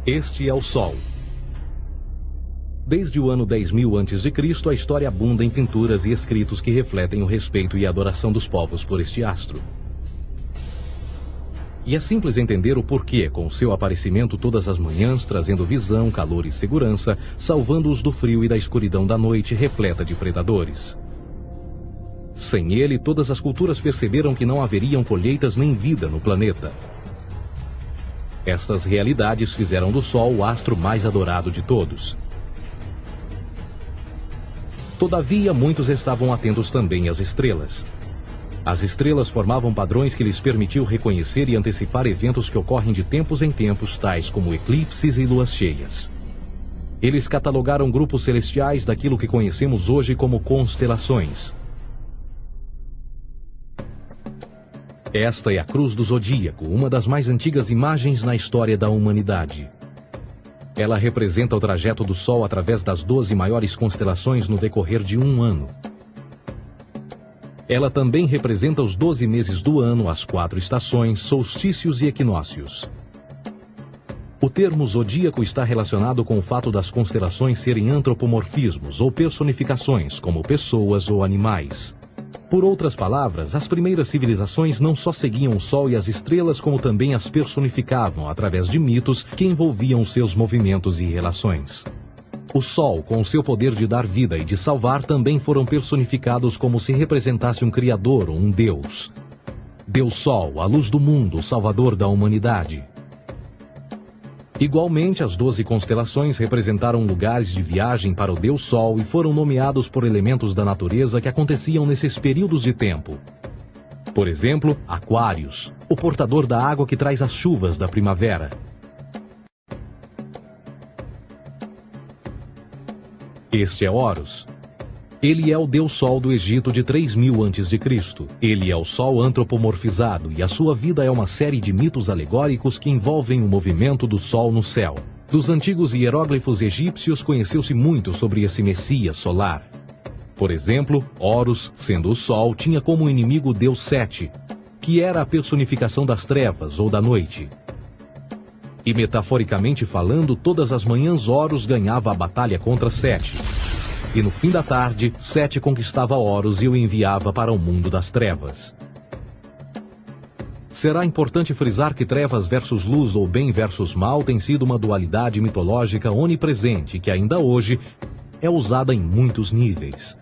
Este é o Sol. Desde o ano 10.000 a.C., a história abunda em pinturas e escritos que refletem o respeito e a adoração dos povos por este astro. E é simples entender o porquê, com seu aparecimento todas as manhãs, trazendo visão, calor e segurança, salvando-os do frio e da escuridão da noite repleta de predadores. Sem ele, todas as culturas perceberam que não haveriam colheitas nem vida no planeta. Estas realidades fizeram do Sol o astro mais adorado de todos. Todavia, muitos estavam atentos também às estrelas. As estrelas formavam padrões que lhes permitiu reconhecer e antecipar eventos que ocorrem de tempos em tempos, tais como eclipses e luas cheias. Eles catalogaram grupos celestiais daquilo que conhecemos hoje como constelações. Esta é a Cruz do Zodíaco, uma das mais antigas imagens na história da humanidade. Ela representa o trajeto do Sol através das 12 maiores constelações no decorrer de um ano. Ela também representa os 12 meses do ano, as 4 estações, solstícios e equinócios. O termo zodíaco está relacionado com o fato das constelações serem antropomorfismos ou personificações, como pessoas ou animais. Por outras palavras, as primeiras civilizações não só seguiam o Sol e as estrelas, como também as personificavam através de mitos que envolviam seus movimentos e relações. O Sol, com seu poder de dar vida e de salvar, também foram personificados como se representasse um criador ou um deus. Deus Sol, a luz do mundo, o salvador da humanidade. Igualmente, as 12 constelações representaram lugares de viagem para o Deus Sol e foram nomeados por elementos da natureza que aconteciam nesses períodos de tempo. Por exemplo, Aquários, o portador da água que traz as chuvas da primavera. Este é Horus. Ele é o Deus Sol do Egito de 3.000 a.C. Ele é o Sol antropomorfizado e a sua vida é uma série de mitos alegóricos que envolvem o movimento do Sol no céu. Dos antigos hieróglifos egípcios conheceu-se muito sobre esse Messias solar. Por exemplo, Horus, sendo o Sol, tinha como inimigo o Deus Sete, que era a personificação das trevas ou da noite. E metaforicamente falando, todas as manhãs Horus ganhava a batalha contra Sete. E no fim da tarde, Sete conquistava Horus e o enviava para o mundo das trevas. Será importante frisar que trevas versus luz ou bem versus mal tem sido uma dualidade mitológica onipresente que ainda hoje é usada em muitos níveis.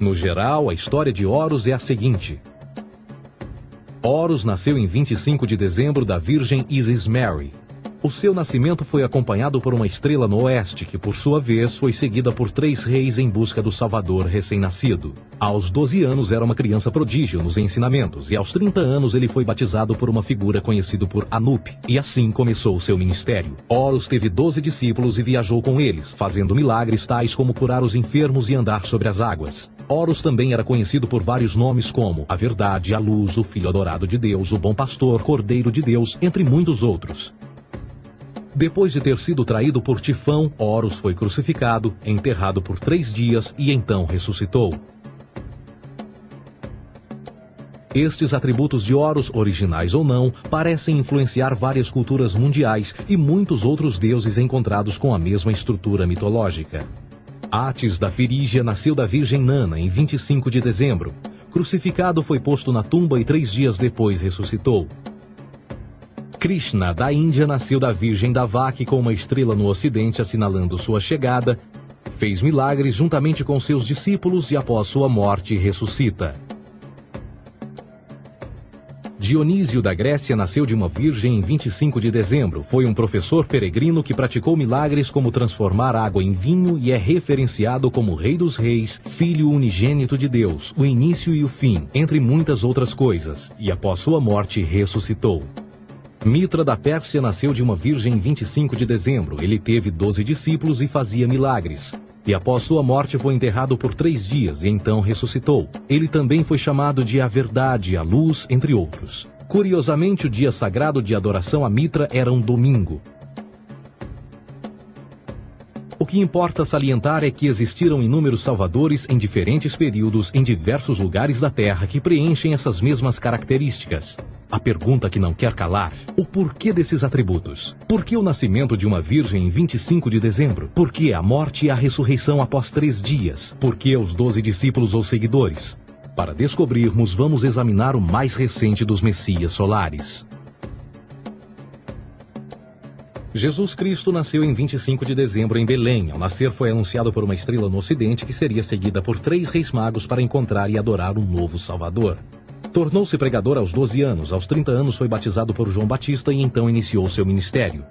No geral, a história de Horus é a seguinte. Horus nasceu em 25 de dezembro da Virgem Isis Mary. O seu nascimento foi acompanhado por uma estrela no oeste, que por sua vez foi seguida por 3 reis em busca do Salvador recém-nascido. Aos 12 anos era uma criança prodígio nos ensinamentos, e aos 30 anos ele foi batizado por uma figura conhecida por Anup, e assim começou o seu ministério. Horus teve 12 discípulos e viajou com eles, fazendo milagres tais como curar os enfermos e andar sobre as águas. Horus também era conhecido por vários nomes como a Verdade, a Luz, o Filho Adorado de Deus, o Bom Pastor, Cordeiro de Deus, entre muitos outros. Depois de ter sido traído por Tifão, Horus foi crucificado, enterrado por 3 dias e então ressuscitou. Estes atributos de Horus, originais ou não, parecem influenciar várias culturas mundiais e muitos outros deuses encontrados com a mesma estrutura mitológica. Atis da Firígia nasceu da Virgem Nana em 25 de dezembro. Crucificado, foi posto na tumba e 3 dias depois ressuscitou. Krishna, da Índia, nasceu da Virgem Davaki com uma estrela no ocidente assinalando sua chegada, fez milagres juntamente com seus discípulos e após sua morte ressuscita. Dionísio da Grécia nasceu de uma virgem em 25 de dezembro. Foi um professor peregrino que praticou milagres como transformar água em vinho e é referenciado como Rei dos Reis, Filho unigênito de Deus, o início e o fim, entre muitas outras coisas, e após sua morte ressuscitou. Mitra da Pérsia nasceu de uma virgem em 25 de dezembro. Ele teve 12 discípulos e fazia milagres. E após sua morte foi enterrado por 3 dias e então ressuscitou. Ele também foi chamado de a Verdade, a Luz, entre outros. Curiosamente, o dia sagrado de adoração a Mitra era um domingo. O que importa salientar é que existiram inúmeros salvadores em diferentes períodos em diversos lugares da Terra que preenchem essas mesmas características. A pergunta que não quer calar: o porquê desses atributos? Por que o nascimento de uma virgem em 25 de dezembro? Por que a morte e a ressurreição após 3 dias? Por que os 12 discípulos ou seguidores? Para descobrirmos, vamos examinar o mais recente dos Messias solares. Jesus Cristo nasceu em 25 de dezembro em Belém. Ao nascer foi anunciado por uma estrela no ocidente que seria seguida por 3 reis magos para encontrar e adorar um novo Salvador. Tornou-se pregador aos 12 anos. Aos 30 anos foi batizado por João Batista e então iniciou seu ministério.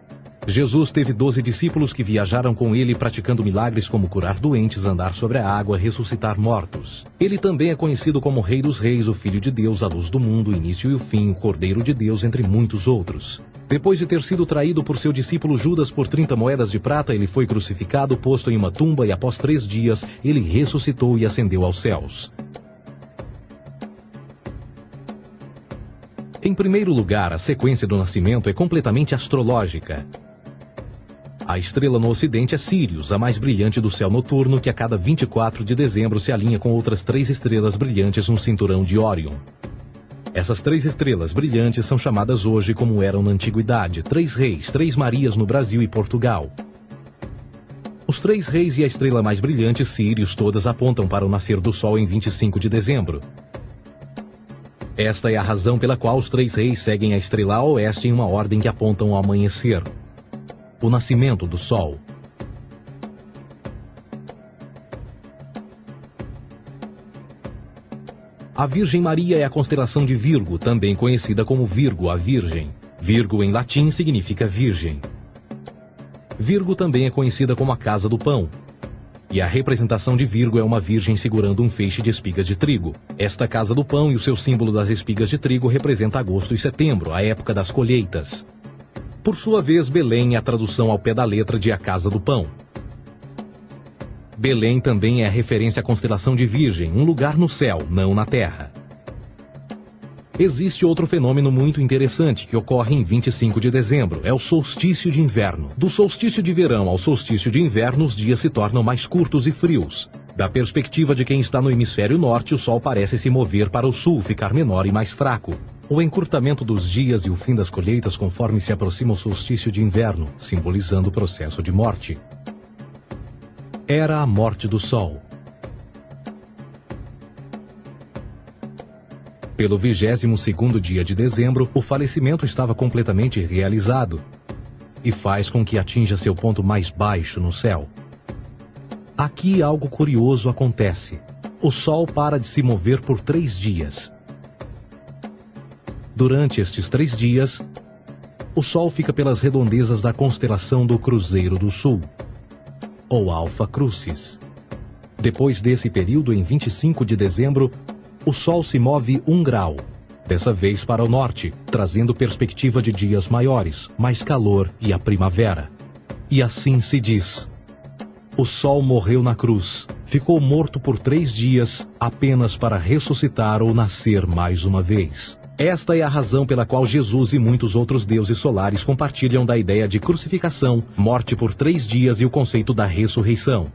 Jesus teve 12 discípulos que viajaram com ele praticando milagres como curar doentes, andar sobre a água, ressuscitar mortos. Ele também é conhecido como Rei dos Reis, o Filho de Deus, a luz do mundo, o início e o fim, o Cordeiro de Deus, entre muitos outros. Depois de ter sido traído por seu discípulo Judas por 30 moedas de prata, ele foi crucificado, posto em uma tumba e após 3 dias ele ressuscitou e ascendeu aos céus. Em primeiro lugar, a sequência do nascimento é completamente astrológica. A estrela no ocidente é Sírius, a mais brilhante do céu noturno, que a cada 24 de dezembro se alinha com outras 3 estrelas brilhantes no cinturão de Órion. Essas 3 estrelas brilhantes são chamadas hoje, como eram na antiguidade, 3 reis, 3 Marias no Brasil e Portugal. Os 3 reis e a estrela mais brilhante, Sírius, todas apontam para o nascer do Sol em 25 de dezembro. Esta é a razão pela qual os 3 reis seguem a estrela a oeste em uma ordem que apontam ao amanhecer. O nascimento do Sol. A Virgem Maria é a constelação de Virgo, também conhecida como Virgo, a Virgem. Virgo em latim significa virgem. Virgo também é conhecida como a Casa do Pão. E a representação de Virgo é uma virgem segurando um feixe de espigas de trigo. Esta Casa do Pão e o seu símbolo das espigas de trigo representa agosto e setembro, a época das colheitas. Por sua vez, Belém é a tradução ao pé da letra de A Casa do Pão. Belém também é a referência à constelação de Virgem, um lugar no céu, não na terra. Existe outro fenômeno muito interessante que ocorre em 25 de dezembro, é o solstício de inverno. Do solstício de verão ao solstício de inverno, os dias se tornam mais curtos e frios. Da perspectiva de quem está no hemisfério norte, o Sol parece se mover para o sul, ficar menor e mais fraco. O encurtamento dos dias e o fim das colheitas conforme se aproxima o solstício de inverno, simbolizando o processo de morte. Era a morte do Sol. Pelo 22º dia de dezembro, o falecimento estava completamente realizado e faz com que atinja seu ponto mais baixo no céu. Aqui algo curioso acontece. O Sol para de se mover por 3 dias. Durante estes 3 dias, o Sol fica pelas redondezas da constelação do Cruzeiro do Sul, ou Alfa Crucis. Depois desse período, em 25 de dezembro, o Sol se move 1 grau, dessa vez para o norte, trazendo perspectiva de dias maiores, mais calor e a primavera. E assim se diz: o Sol morreu na cruz, ficou morto por 3 dias, apenas para ressuscitar ou nascer mais uma vez. Esta é a razão pela qual Jesus e muitos outros deuses solares compartilham da ideia de crucificação, morte por 3 dias e o conceito da ressurreição.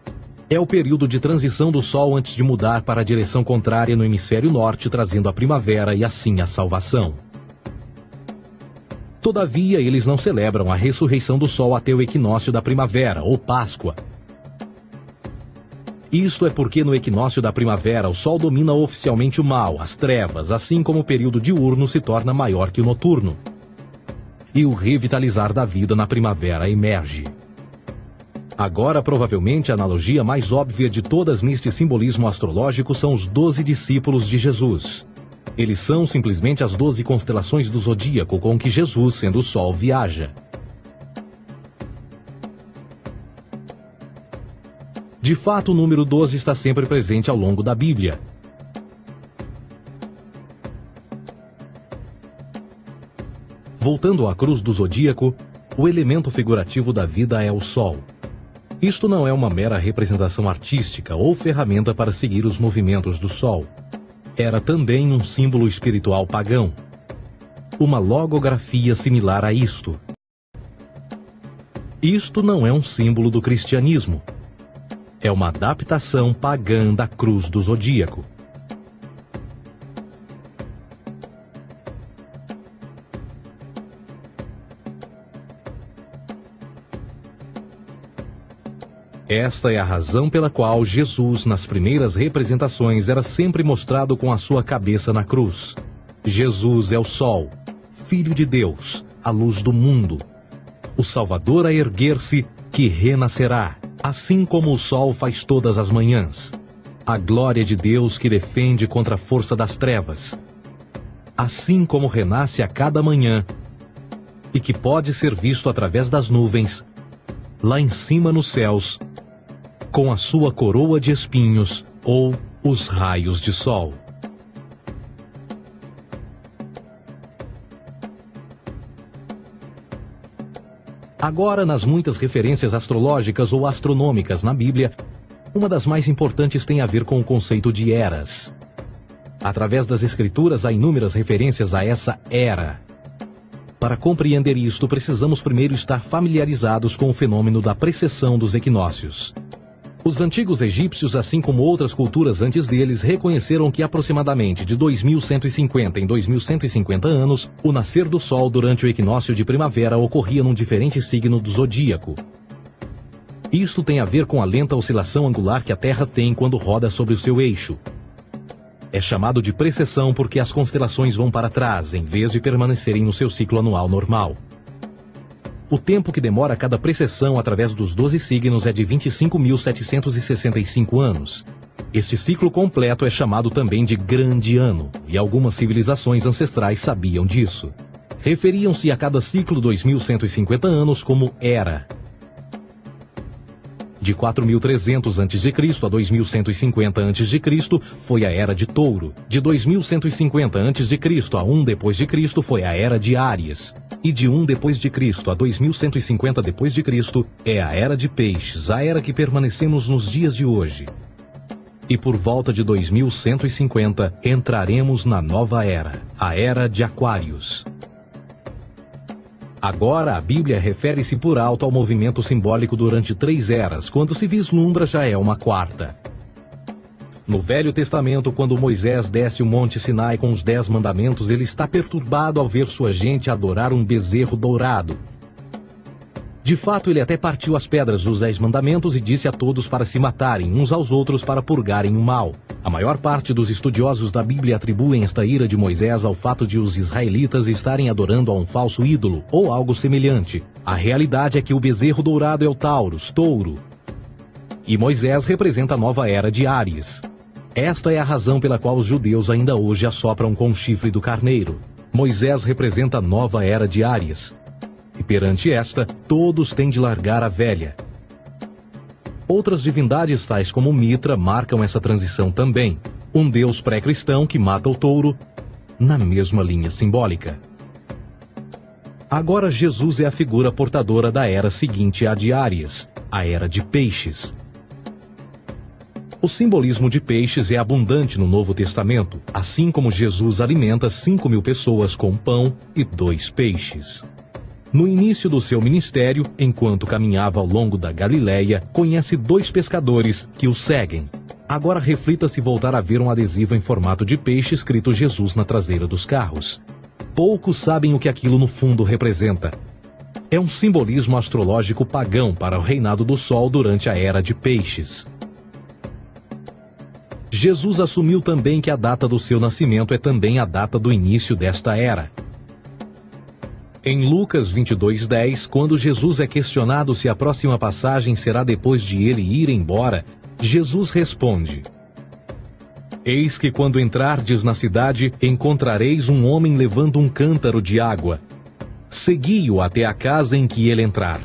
É o período de transição do Sol antes de mudar para a direção contrária no hemisfério norte, trazendo a primavera e assim a salvação. Todavia, eles não celebram a ressurreição do Sol até o equinócio da primavera, ou Páscoa. Isto é porque no equinócio da primavera o Sol domina oficialmente o mal, as trevas, assim como o período diurno se torna maior que o noturno. E o revitalizar da vida na primavera emerge. Agora, provavelmente, a analogia mais óbvia de todas neste simbolismo astrológico são os 12 discípulos de Jesus. Eles são simplesmente as 12 constelações do zodíaco com que Jesus, sendo o Sol, viaja. De fato, o número 12 está sempre presente ao longo da Bíblia. Voltando à cruz do zodíaco, o elemento figurativo da vida é o Sol. Isto não é uma mera representação artística ou ferramenta para seguir os movimentos do Sol. Era também um símbolo espiritual pagão. Uma logografia similar a isto. Isto não é um símbolo do cristianismo. é uma adaptação pagã da cruz do zodíaco. Esta é a razão pela qual Jesus, nas primeiras representações, era sempre mostrado com a sua cabeça na cruz. Jesus é o Sol, Filho de Deus, a luz do mundo. O Salvador a erguer-se, que renascerá, assim como o sol faz todas as manhãs. A glória de Deus que defende contra a força das trevas. Assim como renasce a cada manhã, e que pode ser visto através das nuvens, lá em cima nos céus, com a sua coroa de espinhos ou os raios de sol. Agora, nas muitas referências astrológicas ou astronômicas na Bíblia, uma das mais importantes tem a ver com o conceito de eras. Através das Escrituras há inúmeras referências a essa era. Para compreender isto, precisamos primeiro estar familiarizados com o fenômeno da precessão dos equinócios. Os antigos egípcios, assim como outras culturas antes deles, reconheceram que aproximadamente de 2150 em 2150 anos, o nascer do Sol durante o equinócio de primavera ocorria num diferente signo do zodíaco. Isto tem a ver com a lenta oscilação angular que a Terra tem quando roda sobre o seu eixo. É chamado de precessão porque as constelações vão para trás, em vez de permanecerem no seu ciclo anual normal. O tempo que demora cada precessão através dos 12 signos é de 25.765 anos. Este ciclo completo é chamado também de Grande Ano, e algumas civilizações ancestrais sabiam disso. Referiam-se a cada ciclo 2.150 anos como Era. De 4.300 a.C. a 2.150 a.C. foi a Era de Touro. De 2.150 a.C. a 1 d.C. foi a Era de Áries. E de 1 d.C. a 2.150 d.C. é a Era de Peixes, a era que permanecemos nos dias de hoje. E por volta de 2150 entraremos na nova era, a Era de Aquários. Agora, a Bíblia refere-se por alto ao movimento simbólico durante 3 eras, quando se vislumbra já é uma quarta. No Velho Testamento, quando Moisés desce o Monte Sinai com os 10 mandamentos, ele está perturbado ao ver sua gente adorar um bezerro dourado. De fato, ele até partiu as pedras dos 10 mandamentos e disse a todos para se matarem uns aos outros para purgarem o mal. A maior parte dos estudiosos da Bíblia atribuem esta ira de Moisés ao fato de os israelitas estarem adorando a um falso ídolo, ou algo semelhante. A realidade é que o bezerro dourado é o Taurus, touro. E Moisés representa a nova era de Áries. Esta é a razão pela qual os judeus ainda hoje assopram com o chifre do carneiro. Moisés representa a nova era de Áries. E perante esta, todos têm de largar a velha. Outras divindades, tais como Mitra, marcam essa transição também. Um deus pré-cristão que mata o touro, na mesma linha simbólica. Agora Jesus é a figura portadora da era seguinte à de Áries, a era de Peixes. O simbolismo de peixes é abundante no Novo Testamento, assim como Jesus alimenta 5.000 pessoas com pão e 2 peixes. No início do seu ministério, enquanto caminhava ao longo da Galileia, conhece 2 pescadores que o seguem. Agora reflita se voltar a ver um adesivo em formato de peixe escrito Jesus na traseira dos carros. Poucos sabem o que aquilo no fundo representa. É um simbolismo astrológico pagão para o reinado do Sol durante a Era de Peixes. Jesus assumiu também que a data do seu nascimento é também a data do início desta era. Em Lucas 22:10, quando Jesus é questionado se a próxima passagem será depois de ele ir embora, Jesus responde: Eis que quando entrardes na cidade, encontrareis um homem levando um cântaro de água. Segui-o até a casa em que ele entrar.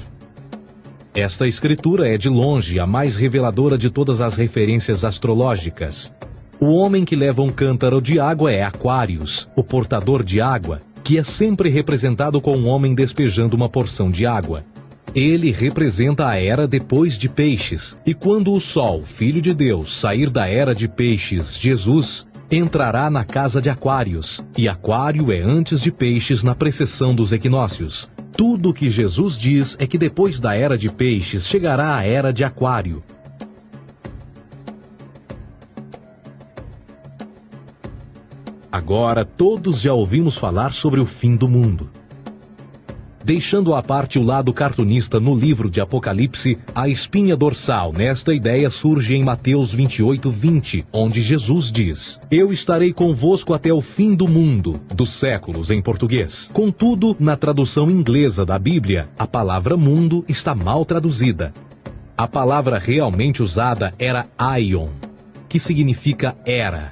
Esta escritura é de longe a mais reveladora de todas as referências astrológicas. O homem que leva um cântaro de água é Aquários, o portador de água, que é sempre representado com um homem despejando uma porção de água. Ele representa a era depois de Peixes, e quando o Sol, Filho de Deus, sair da era de Peixes, Jesus, entrará na casa de Aquários, e Aquário é antes de Peixes na precessão dos equinócios. Tudo o que Jesus diz é que depois da era de Peixes chegará a era de Aquário. Agora todos já ouvimos falar sobre o fim do mundo. Deixando à parte o lado cartunista no livro de Apocalipse, a espinha dorsal nesta ideia surge em Mateus 28:20, onde Jesus diz: Eu estarei convosco até o fim do mundo, dos séculos em português. Contudo, na tradução inglesa da Bíblia, a palavra mundo está mal traduzida. A palavra realmente usada era aion, que significa era.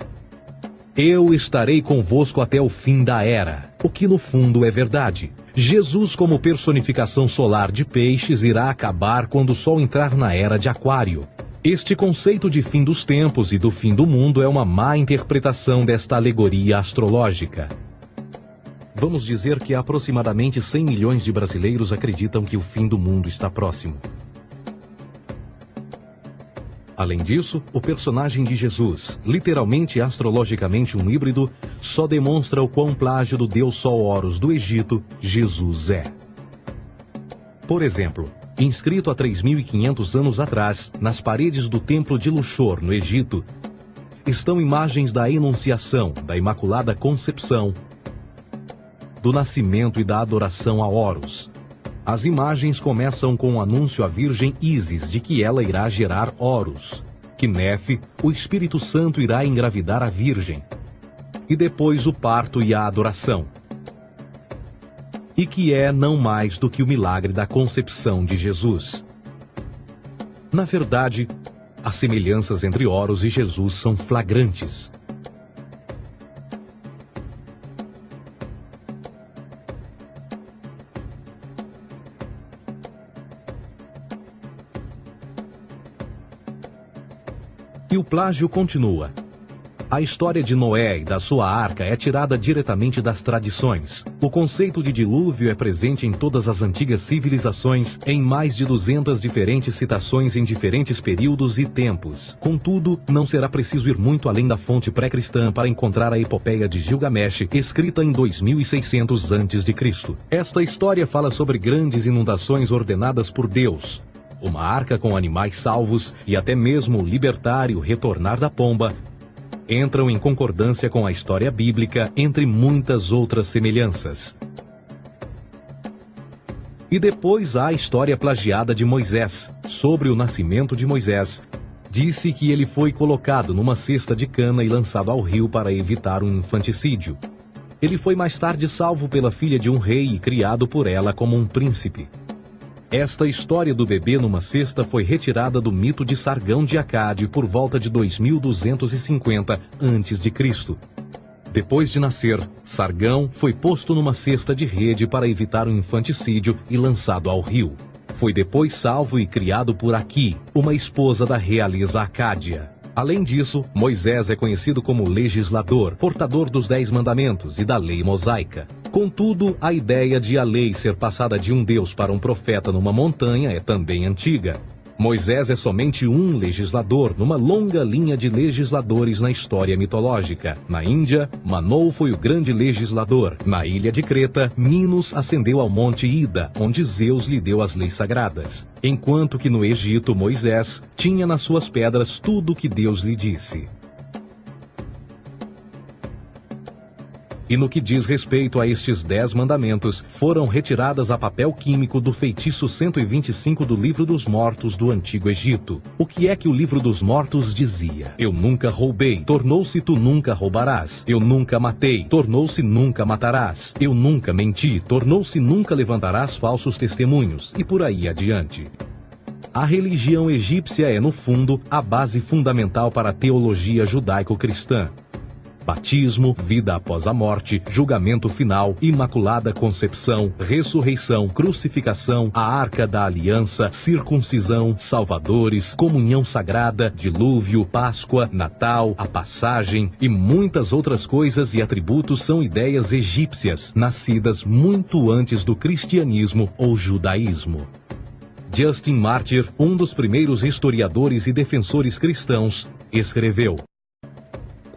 Eu estarei convosco até o fim da era, o que no fundo é verdade. Jesus, como personificação solar de peixes, irá acabar quando o Sol entrar na era de Aquário. Este conceito de fim dos tempos e do fim do mundo é uma má interpretação desta alegoria astrológica. Vamos dizer que aproximadamente 100 milhões de brasileiros acreditam que o fim do mundo está próximo. Além disso, o personagem de Jesus, literalmente e astrologicamente um híbrido, só demonstra o quão plágio do deus Sol Horus do Egito, Jesus é. Por exemplo, inscrito há 3.500 anos atrás, nas paredes do templo de Luxor, no Egito, estão imagens da Enunciação, da Imaculada Concepção, do nascimento e da adoração a Horus. As imagens começam com o anúncio à Virgem Ísis de que ela irá gerar Horus, que Nefe, o Espírito Santo, irá engravidar a Virgem, e depois o parto e a adoração, e que é não mais do que o milagre da concepção de Jesus. Na verdade, as semelhanças entre Horus e Jesus são flagrantes. E o plágio continua. A história de Noé e da sua arca é tirada diretamente das tradições. O conceito de dilúvio é presente em todas as antigas civilizações, em mais de 200 diferentes citações em diferentes períodos e tempos. Contudo, não será preciso ir muito além da fonte pré-cristã para encontrar a epopeia de Gilgamesh, escrita em 2600 a.C. Esta história fala sobre grandes inundações ordenadas por Deus, uma arca com animais salvos e até mesmo o libertar e o retornar da pomba entram em concordância com a história bíblica, entre muitas outras semelhanças. E depois há a história plagiada de Moisés. Sobre o nascimento de Moisés, disse que ele foi colocado numa cesta de cana e lançado ao rio para evitar um infanticídio. Ele foi mais tarde salvo pela filha de um rei e criado por ela como um príncipe. Esta história do bebê numa cesta foi retirada do mito de Sargão de Acade por volta de 2250 a.C. Depois de nascer, Sargão foi posto numa cesta de rede para evitar um infanticídio e lançado ao rio. Foi depois salvo e criado por Aqui, uma esposa da realeza Acádia. Além disso, Moisés é conhecido como legislador, portador dos 10 mandamentos e da lei mosaica. Contudo, a ideia de a lei ser passada de um deus para um profeta numa montanha é também antiga. Moisés é somente um legislador numa longa linha de legisladores na história mitológica. Na Índia, Manou foi o grande legislador. Na ilha de Creta, Minos ascendeu ao monte Ida, onde Zeus lhe deu as leis sagradas. Enquanto que no Egito, Moisés tinha nas suas pedras tudo o que Deus lhe disse. E no que diz respeito a estes 10 mandamentos, foram retiradas a papel químico do feitiço 125 do Livro dos Mortos do Antigo Egito. O que é que o Livro dos Mortos dizia? Eu nunca roubei, tornou-se tu nunca roubarás. Eu nunca matei, tornou-se nunca matarás. Eu nunca menti, tornou-se nunca levantarás falsos testemunhos, e por aí adiante. A religião egípcia é, no fundo, a base fundamental para a teologia judaico-cristã. Batismo, vida após a morte, julgamento final, imaculada concepção, ressurreição, crucificação, a arca da aliança, circuncisão, salvadores, comunhão sagrada, dilúvio, Páscoa, Natal, a passagem e muitas outras coisas e atributos são ideias egípcias, nascidas muito antes do cristianismo ou judaísmo. Justin Martyr, um dos primeiros historiadores e defensores cristãos, escreveu: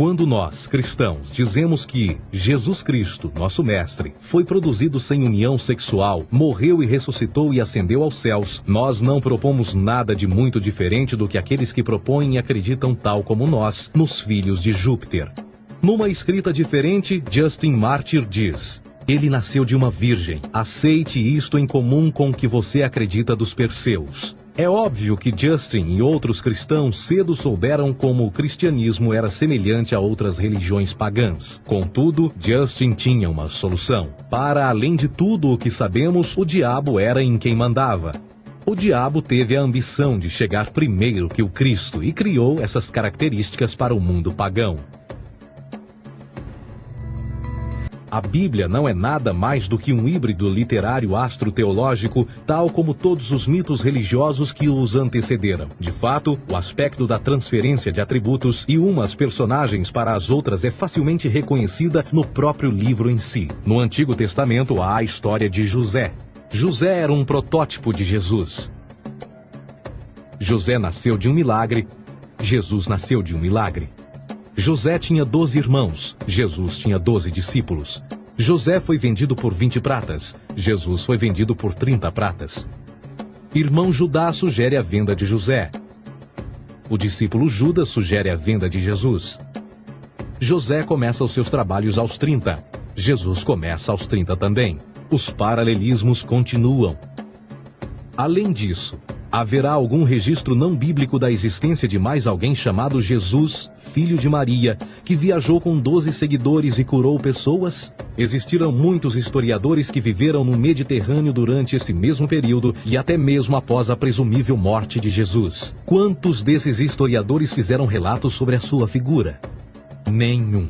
quando nós, cristãos, dizemos que Jesus Cristo, nosso Mestre, foi produzido sem união sexual, morreu e ressuscitou e ascendeu aos céus, nós não propomos nada de muito diferente do que aqueles que propõem e acreditam tal como nós, nos filhos de Júpiter. Numa escrita diferente, Justin Martyr diz: ele nasceu de uma virgem. Aceite isto em comum com o que você acredita dos Perseus. É óbvio que Justin e outros cristãos cedo souberam como o cristianismo era semelhante a outras religiões pagãs. Contudo, Justin tinha uma solução. Para além de tudo o que sabemos, o diabo era em quem mandava. O diabo teve a ambição de chegar primeiro que o Cristo e criou essas características para o mundo pagão. A Bíblia não é nada mais do que um híbrido literário astroteológico, tal como todos os mitos religiosos que os antecederam. De fato, o aspecto da transferência de atributos e umas personagens para as outras é facilmente reconhecida no próprio livro em si. No Antigo Testamento há a história de José. José era um protótipo de Jesus. José nasceu de um milagre, Jesus nasceu de um milagre. José tinha 12 irmãos, Jesus tinha 12 discípulos. José foi vendido por 20 pratas, Jesus foi vendido por 30 pratas. Irmão Judá sugere a venda de José. O discípulo Judas sugere a venda de Jesus. José começa os seus trabalhos aos 30, Jesus começa aos 30 também. Os paralelismos continuam. Além disso, haverá algum registro não bíblico da existência de mais alguém chamado Jesus, filho de Maria, que viajou com 12 seguidores e curou pessoas? Existiram muitos historiadores que viveram no Mediterrâneo durante esse mesmo período e até mesmo após a presumível morte de Jesus. Quantos desses historiadores fizeram relatos sobre a sua figura? Nenhum.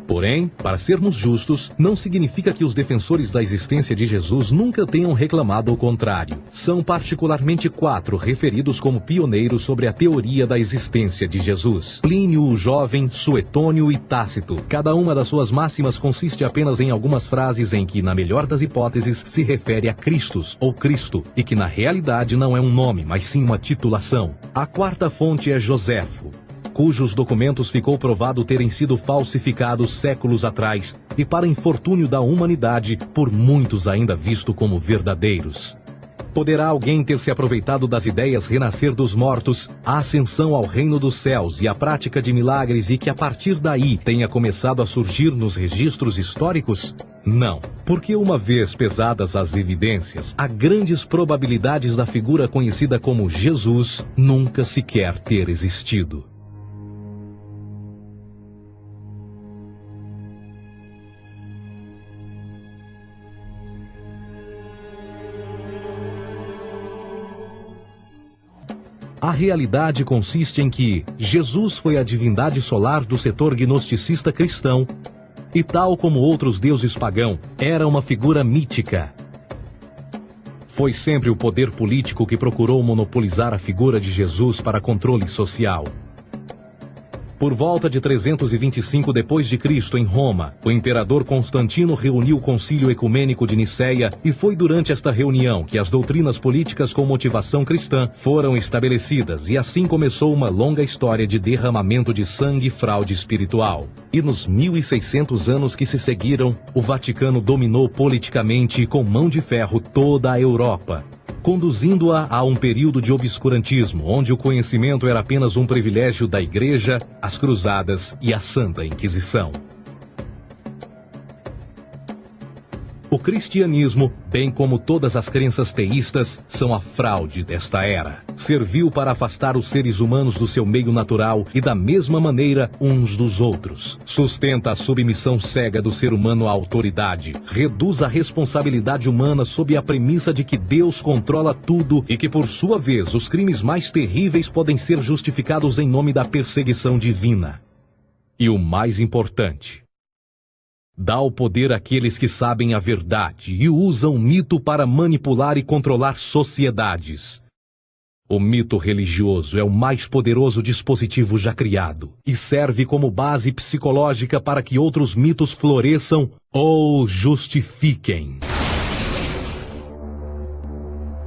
Porém, para sermos justos, não significa que os defensores da existência de Jesus nunca tenham reclamado o contrário. São particularmente 4 referidos como pioneiros sobre a teoria da existência de Jesus: Plínio o Jovem, Suetônio e Tácito. Cada uma das suas máximas consiste apenas em algumas frases em que, na melhor das hipóteses, se refere a Christus ou Cristo, e que na realidade não é um nome, mas sim uma titulação. A 4ª fonte é Joséfo, cujos documentos ficou provado terem sido falsificados séculos atrás e, para infortúnio da humanidade, por muitos ainda visto como verdadeiros. Poderá alguém ter se aproveitado das ideias renascer dos mortos, a ascensão ao reino dos céus e a prática de milagres e que a partir daí tenha começado a surgir nos registros históricos? Não, porque uma vez pesadas as evidências, há grandes probabilidades da figura conhecida como Jesus nunca sequer ter existido. A realidade consiste em que Jesus foi a divindade solar do setor gnosticista cristão e, tal como outros deuses pagãos, era uma figura mítica. Foi sempre o poder político que procurou monopolizar a figura de Jesus para controle social. Por volta de 325 d.C., em Roma, o imperador Constantino reuniu o Concílio Ecumênico de Nicéia e foi durante esta reunião que as doutrinas políticas com motivação cristã foram estabelecidas e assim começou uma longa história de derramamento de sangue e fraude espiritual. E nos 1600 anos que se seguiram, o Vaticano dominou politicamente e com mão de ferro toda a Europa, conduzindo-a a um período de obscurantismo, onde o conhecimento era apenas um privilégio da Igreja, as Cruzadas e a Santa Inquisição. O cristianismo, bem como todas as crenças teístas, são a fraude desta era. Serviu para afastar os seres humanos do seu meio natural e da mesma maneira uns dos outros. Sustenta a submissão cega do ser humano à autoridade. Reduz a responsabilidade humana sob a premissa de que Deus controla tudo e que, por sua vez, os crimes mais terríveis podem ser justificados em nome da perseguição divina. E o mais importante, dá o poder àqueles que sabem a verdade e usam o mito para manipular e controlar sociedades. O mito religioso é o mais poderoso dispositivo já criado e serve como base psicológica para que outros mitos floresçam ou justifiquem.